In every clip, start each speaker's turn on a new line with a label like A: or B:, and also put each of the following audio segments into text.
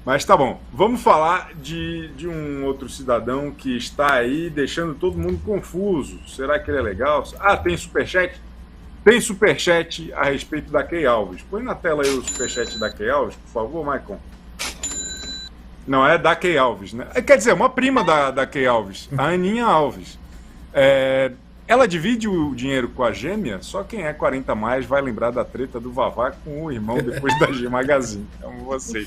A: Mas tá bom, vamos falar de um outro cidadão que está aí deixando todo mundo confuso. Será que ele é legal? Ah, tem superchat? Tem superchat a respeito da Key Alves. Põe na tela aí o superchat da Key Alves, por favor, Maicon. Não, é da Key Alves, né? Quer dizer, uma prima da Key Alves, a Aninha Alves. Ela divide o dinheiro com a gêmea, só quem é 40 mais vai lembrar da treta do Vavá com o irmão depois da G Magazine. Amo vocês.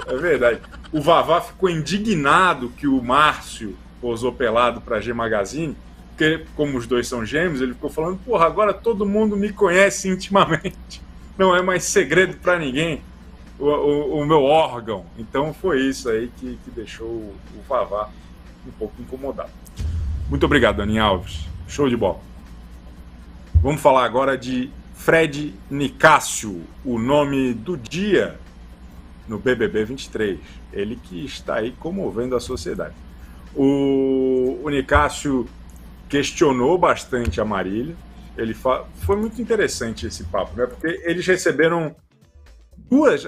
A: É verdade. O Vavá ficou indignado que o Márcio posou pelado pra G Magazine, porque, como os dois são gêmeos, ele ficou falando: porra, agora todo mundo me conhece intimamente. Não é mais segredo pra ninguém o meu órgão. Então foi isso aí que deixou o Vavá um pouco incomodado. Muito obrigado, Aninha Alves. Show de bola. Vamos falar agora de Fred Nicásio, o nome do dia no BBB 23. Ele que está aí comovendo a sociedade. O Nicásio questionou bastante a Marília. Foi muito interessante esse papo, né? Porque eles receberam duas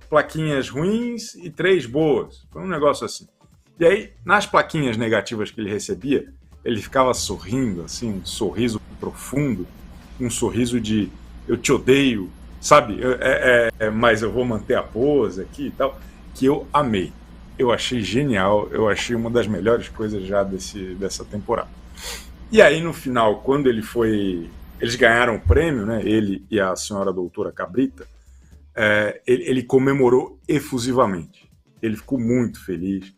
A: plaquinhas ruins e 3 boas. Foi um negócio assim. E aí, nas plaquinhas negativas que ele recebia, ele ficava sorrindo, assim, um sorriso profundo, um sorriso de eu te odeio, sabe? Mas eu vou manter a pose aqui e tal, que eu amei. Eu achei genial, eu achei uma das melhores coisas já dessa temporada. E aí, no final, quando eles ganharam o prêmio, né? Ele e a senhora doutora Cabrita, ele comemorou efusivamente. Ele ficou muito feliz.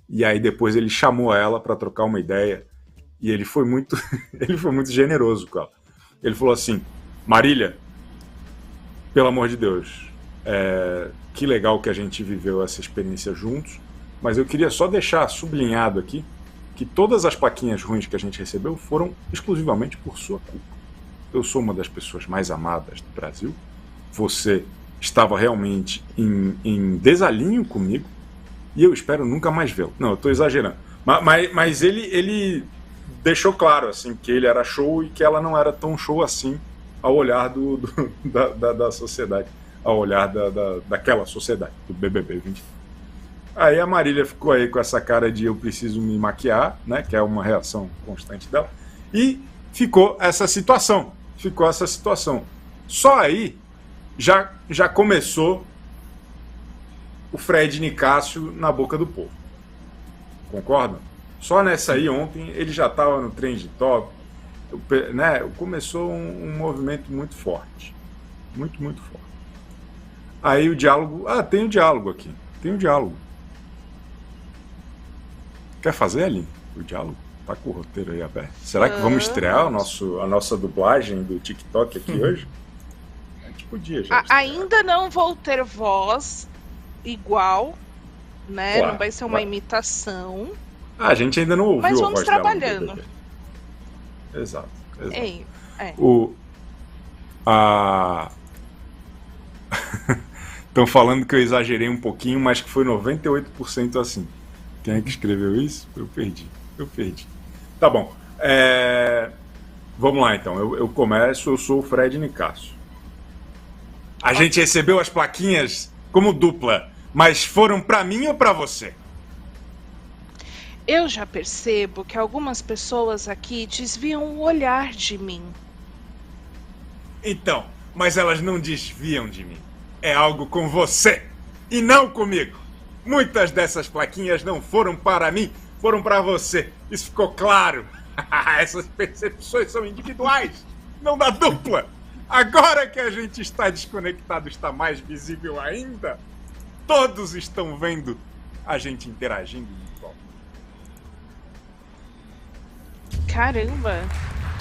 A: E aí depois ele chamou ela para trocar uma ideia. E ele foi muito generoso com ela. Ele falou assim: Marília, pelo amor de Deus, que legal que a gente viveu essa experiência juntos, mas eu queria só deixar sublinhado aqui que todas as plaquinhas ruins que a gente recebeu foram exclusivamente por sua culpa. Eu sou uma das pessoas mais amadas do Brasil. Você estava realmente em desalinho comigo e eu espero nunca mais vê-lo. Não, eu estou exagerando. Mas ele deixou claro assim, que ele era show e que ela não era tão show assim ao olhar da sociedade, ao olhar daquela sociedade, do BBB 20. Aí a Marília ficou aí com essa cara de eu preciso me maquiar, né, que é uma reação constante dela, e ficou essa situação. Só aí já começou o Fred Nicásio na boca do povo. Concordam? Só nessa aí ontem ele já estava no Trend Top, né? Começou um movimento muito forte. Muito, muito forte. Aí o diálogo... tem um diálogo aqui. Tem um diálogo. Quer fazer, Aline? O diálogo? Tá com o roteiro aí aberto. Será que vamos estrear a nossa dublagem do TikTok aqui hoje? A gente podia já.
B: Ainda não vou ter voz igual, né?
A: Claro,
B: não vai ser uma imitação.
A: A gente ainda não ouviu.
B: Mas
A: a
B: vamos
A: voz
B: trabalhando.
A: Dela. Exato. Estão falando que eu exagerei um pouquinho, mas que foi 98% assim. Quem é que escreveu isso? Eu perdi. Tá bom. Vamos lá, então. Eu começo. Eu sou o Fred Nicásio. A gente recebeu as plaquinhas como dupla, mas foram pra mim ou pra você?
B: Eu já percebo que algumas pessoas aqui desviam o olhar de mim.
A: Então, mas elas não desviam de mim. É algo com você e não comigo. Muitas dessas plaquinhas não foram para mim, foram para você. Isso ficou claro. Essas percepções são individuais, não da dupla. Agora que a gente está desconectado, está mais visível ainda. Todos estão vendo a gente interagindo.
B: Caramba!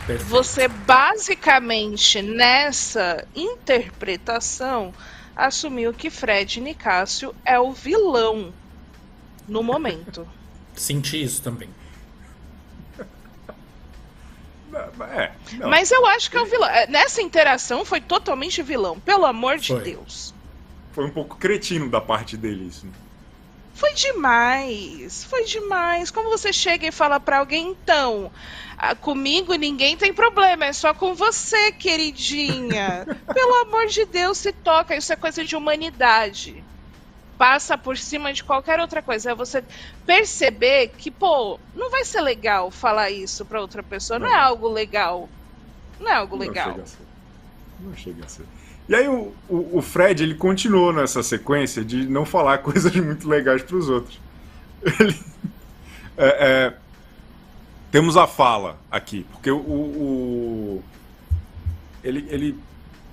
B: Perfeito. Você basicamente nessa interpretação assumiu que Fred Nicásio é o vilão no momento.
C: Senti isso também.
A: Não.
B: Mas eu acho que é o vilão. Nessa interação foi totalmente vilão, pelo amor de Deus.
A: Foi um pouco cretino da parte dele isso, né?
B: Foi demais. Como você chega e fala pra alguém, então, comigo ninguém tem problema, é só com você, queridinha. Pelo amor de Deus, se toca, isso é coisa de humanidade. passa por cima de qualquer outra coisa. É você perceber que, pô, não vai ser legal falar isso pra outra pessoa. Não é algo legal. Não é algo legal.
A: Não chega a ser. E aí o Fred, ele continuou nessa sequência de não falar coisas muito legais pros outros. Temos a fala aqui, porque ele,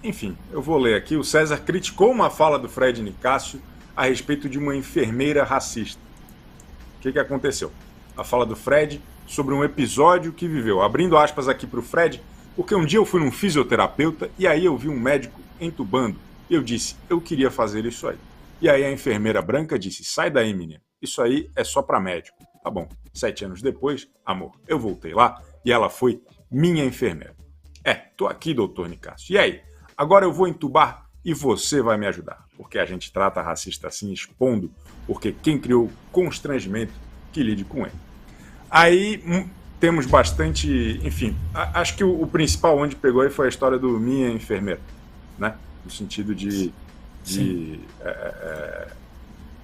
A: enfim, eu vou ler aqui. O César criticou uma fala do Fred Nicásio a respeito de uma enfermeira racista. O que aconteceu? A fala do Fred sobre um episódio que viveu. Abrindo aspas aqui para o Fred, porque um dia eu fui num fisioterapeuta e aí eu vi um médico entubando. Eu disse, eu queria fazer isso aí. E aí a enfermeira branca disse, sai daí, menina. Isso aí é só para médico. Tá bom. 7 anos depois, amor, eu voltei lá e ela foi minha enfermeira. Tô aqui, doutor Nicásio. E aí? Agora eu vou entubar e você vai me ajudar. Porque a gente trata racista assim, expondo, porque quem criou constrangimento que lide com ele. Aí temos bastante, enfim, acho que o principal onde pegou aí foi a história do minha enfermeira, né? No sentido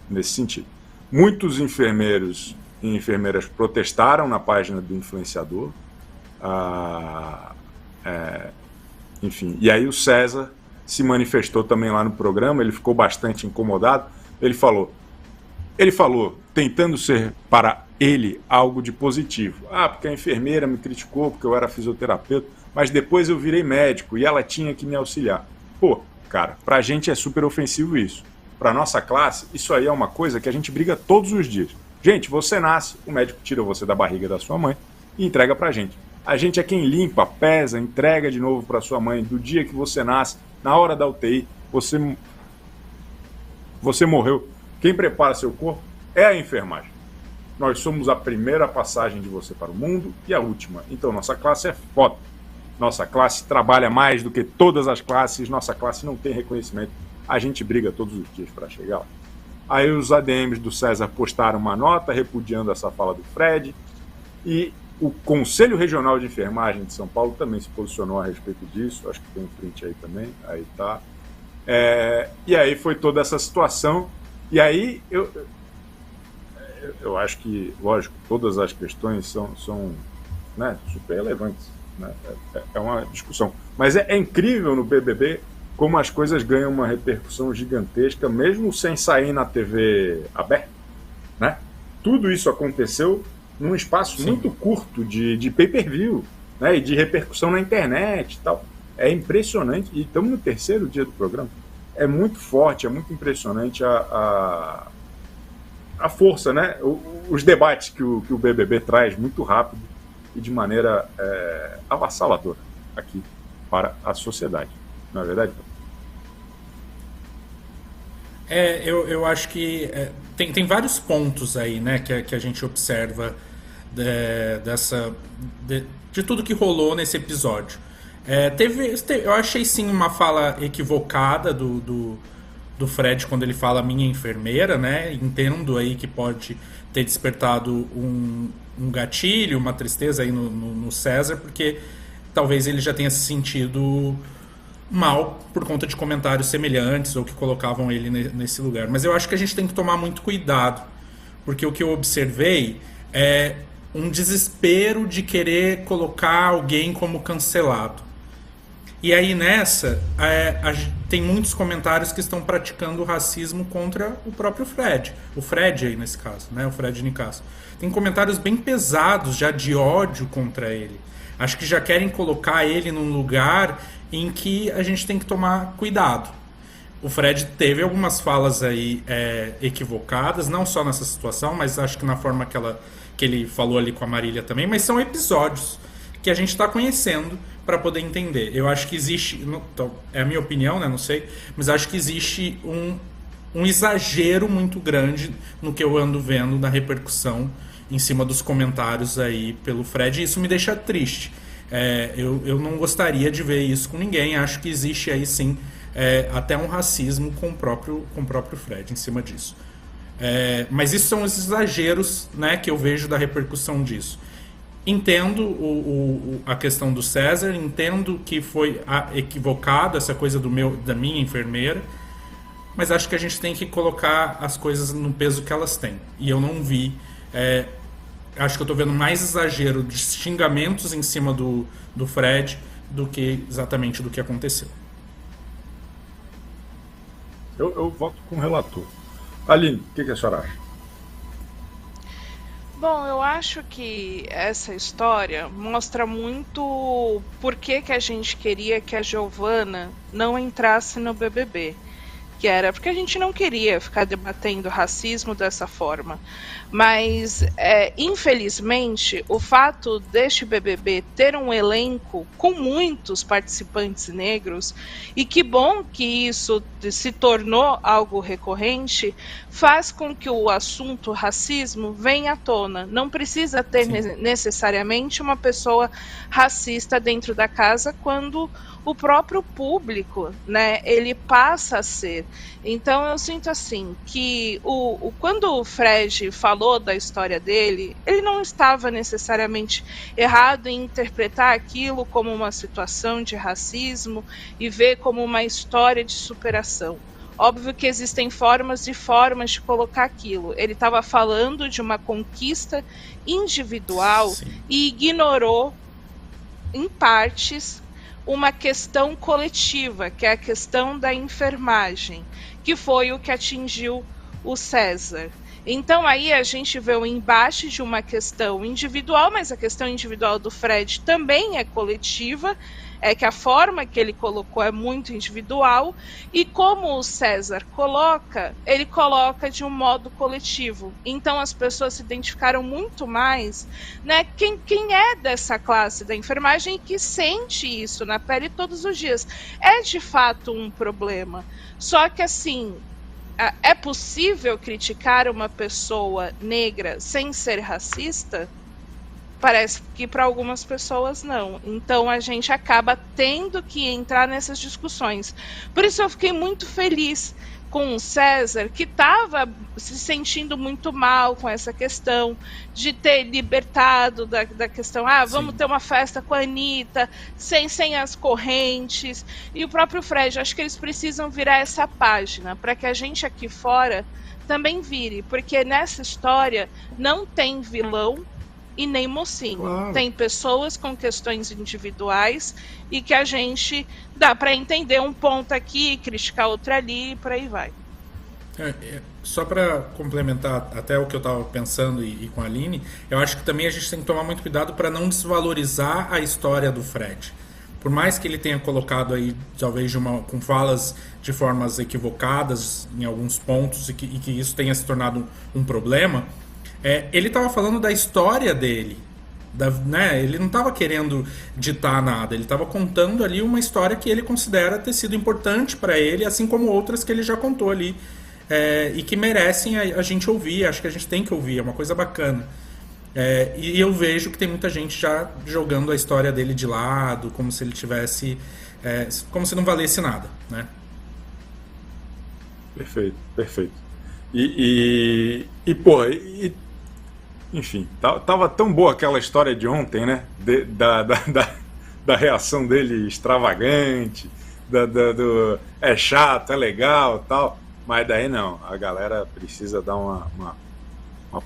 A: nesse sentido. Muitos enfermeiros e enfermeiras protestaram na página do influenciador. Enfim, e aí o César se manifestou também lá no programa, ele ficou bastante incomodado. Ele falou, tentando ser para ele algo de positivo. Porque a enfermeira me criticou porque eu era fisioterapeuta, mas depois eu virei médico e ela tinha que me auxiliar. Pô, cara, pra gente é super ofensivo isso. Pra nossa classe, isso aí é uma coisa que a gente briga todos os dias. Gente, você nasce, o médico tira você da barriga da sua mãe e entrega pra gente. A gente é quem limpa, pesa, entrega de novo pra sua mãe do dia que você nasce, na hora da UTI, você morreu. Quem prepara seu corpo é a enfermagem. Nós somos a primeira passagem de você para o mundo e a última. Então nossa classe é foda. Nossa classe trabalha mais do que todas as classes, nossa classe não tem reconhecimento. A gente briga todos os dias para chegar lá. Aí os ADMs do César postaram uma nota repudiando essa fala do Fred e o Conselho Regional de Enfermagem de São Paulo também se posicionou a respeito disso. Acho que tem um print aí também. Aí tá. E aí foi toda essa situação. E aí eu acho que, lógico, todas as questões são né, super relevantes. Né? É uma discussão. Mas é incrível no BBB como as coisas ganham uma repercussão gigantesca, mesmo sem sair na TV aberta. Né? Tudo isso aconteceu num espaço muito curto de pay-per-view, né? E de repercussão na internet e tal. É impressionante. E estamos no 3º dia do programa. É muito forte, é muito impressionante a força, né? Os debates que o BBB traz muito rápido e de maneira avassaladora aqui para a sociedade. Não é verdade?
C: Eu acho que tem vários pontos aí, né, que a gente observa de tudo que rolou nesse episódio. Eu achei sim uma fala equivocada do Fred quando ele fala minha enfermeira, né? Entendo aí que pode ter despertado um gatilho, uma tristeza aí no César, porque talvez ele já tenha se sentido mal por conta de comentários semelhantes ou que colocavam ele nesse lugar. Mas eu acho que a gente tem que tomar muito cuidado, porque o que eu observei é um desespero de querer colocar alguém como cancelado. E aí nessa, tem muitos comentários que estão praticando racismo contra o próprio Fred. O Fred aí nesse caso, né? O Fred Nicásio. Tem comentários bem pesados já de ódio contra ele. Acho que já querem colocar ele num lugar em que a gente tem que tomar cuidado. O Fred teve algumas falas aí equivocadas, não só nessa situação, mas acho que na forma que ele falou ali com a Marília também, mas são episódios que a gente está conhecendo para poder entender. Eu acho que existe, é a minha opinião, né, não sei, mas acho que existe um exagero muito grande no que eu ando vendo na repercussão em cima dos comentários aí pelo Fred, e isso me deixa triste. Eu não gostaria de ver isso com ninguém. Acho que existe aí sim até um racismo com o próprio Fred em cima disso. Mas isso são os exageros, né, que eu vejo da repercussão disso. Entendo a questão do César, entendo que foi equivocado essa coisa da minha enfermeira, mas acho que a gente tem que colocar as coisas no peso que elas têm. E eu não vi. Acho que eu tô vendo mais exagero de xingamentos em cima do Fred do que exatamente do que aconteceu.
A: Eu voto com o relator. Aline, o que a senhora acha?
B: Bom, eu acho que essa história mostra muito por que a gente queria que a Giovana não entrasse no BBB. Que era porque a gente não queria ficar debatendo racismo dessa forma. Mas, infelizmente, o fato deste BBB ter um elenco com muitos participantes negros, e que bom que isso se tornou algo recorrente, faz com que o assunto racismo venha à tona. Não precisa ter necessariamente uma pessoa racista dentro da casa quando o próprio público, né, ele passa a ser. Então eu sinto assim, que quando o Fred falou da história dele, ele não estava necessariamente errado em interpretar aquilo como uma situação de racismo e ver como uma história de superação. Óbvio que existem formas de colocar aquilo. Ele estava falando de uma conquista individual e ignorou, em partes, uma questão coletiva, que é a questão da enfermagem, que foi o que atingiu o César. Então aí a gente vê o embate de uma questão individual, mas a questão individual do Fred também é coletiva, é que a forma que ele colocou é muito individual, e como o César coloca, ele coloca de um modo coletivo. Então as pessoas se identificaram muito mais, né? Quem é dessa classe da enfermagem e que sente isso na pele todos os dias. É de fato um problema. Só que assim, é possível criticar uma pessoa negra sem ser racista? Parece que para algumas pessoas não. Então a gente acaba tendo que entrar nessas discussões. Por isso eu fiquei muito feliz com o César, que estava se sentindo muito mal com essa questão de ter libertado da questão, vamos ter uma festa com a Anitta, sem as correntes. E o próprio Fred, acho que eles precisam virar essa página, para que a gente aqui fora também vire, porque nessa história não tem vilão e nem mocinho. Claro. Tem pessoas com questões individuais e que a gente dá para entender um ponto aqui, criticar outro ali e por aí vai.
C: Só para complementar até o que eu estava pensando e com a Aline, eu acho que também a gente tem que tomar muito cuidado para não desvalorizar a história do Fred. Por mais que ele tenha colocado aí, talvez com falas de formas equivocadas em alguns pontos e que isso tenha se tornado um problema, ele estava falando da história dele, né? Ele não estava querendo ditar nada, ele estava contando ali uma história que ele considera ter sido importante para ele, assim como outras que ele já contou ali, e que merecem a gente ouvir. Acho que a gente tem que ouvir, é uma coisa bacana. E eu vejo que tem muita gente já jogando a história dele de lado, como se ele tivesse, como se não valesse nada, né?
A: Perfeito, perfeito. Enfim, tava tão boa aquela história de ontem, né? Da reação dele extravagante, é chato, é legal, tal. Mas daí não, a galera precisa dar uma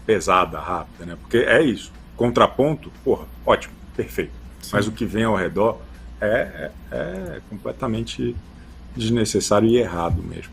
A: pesada rápida, né? Porque é isso, contraponto, ótimo, perfeito. Sim. Mas o que vem ao redor é completamente desnecessário e errado mesmo.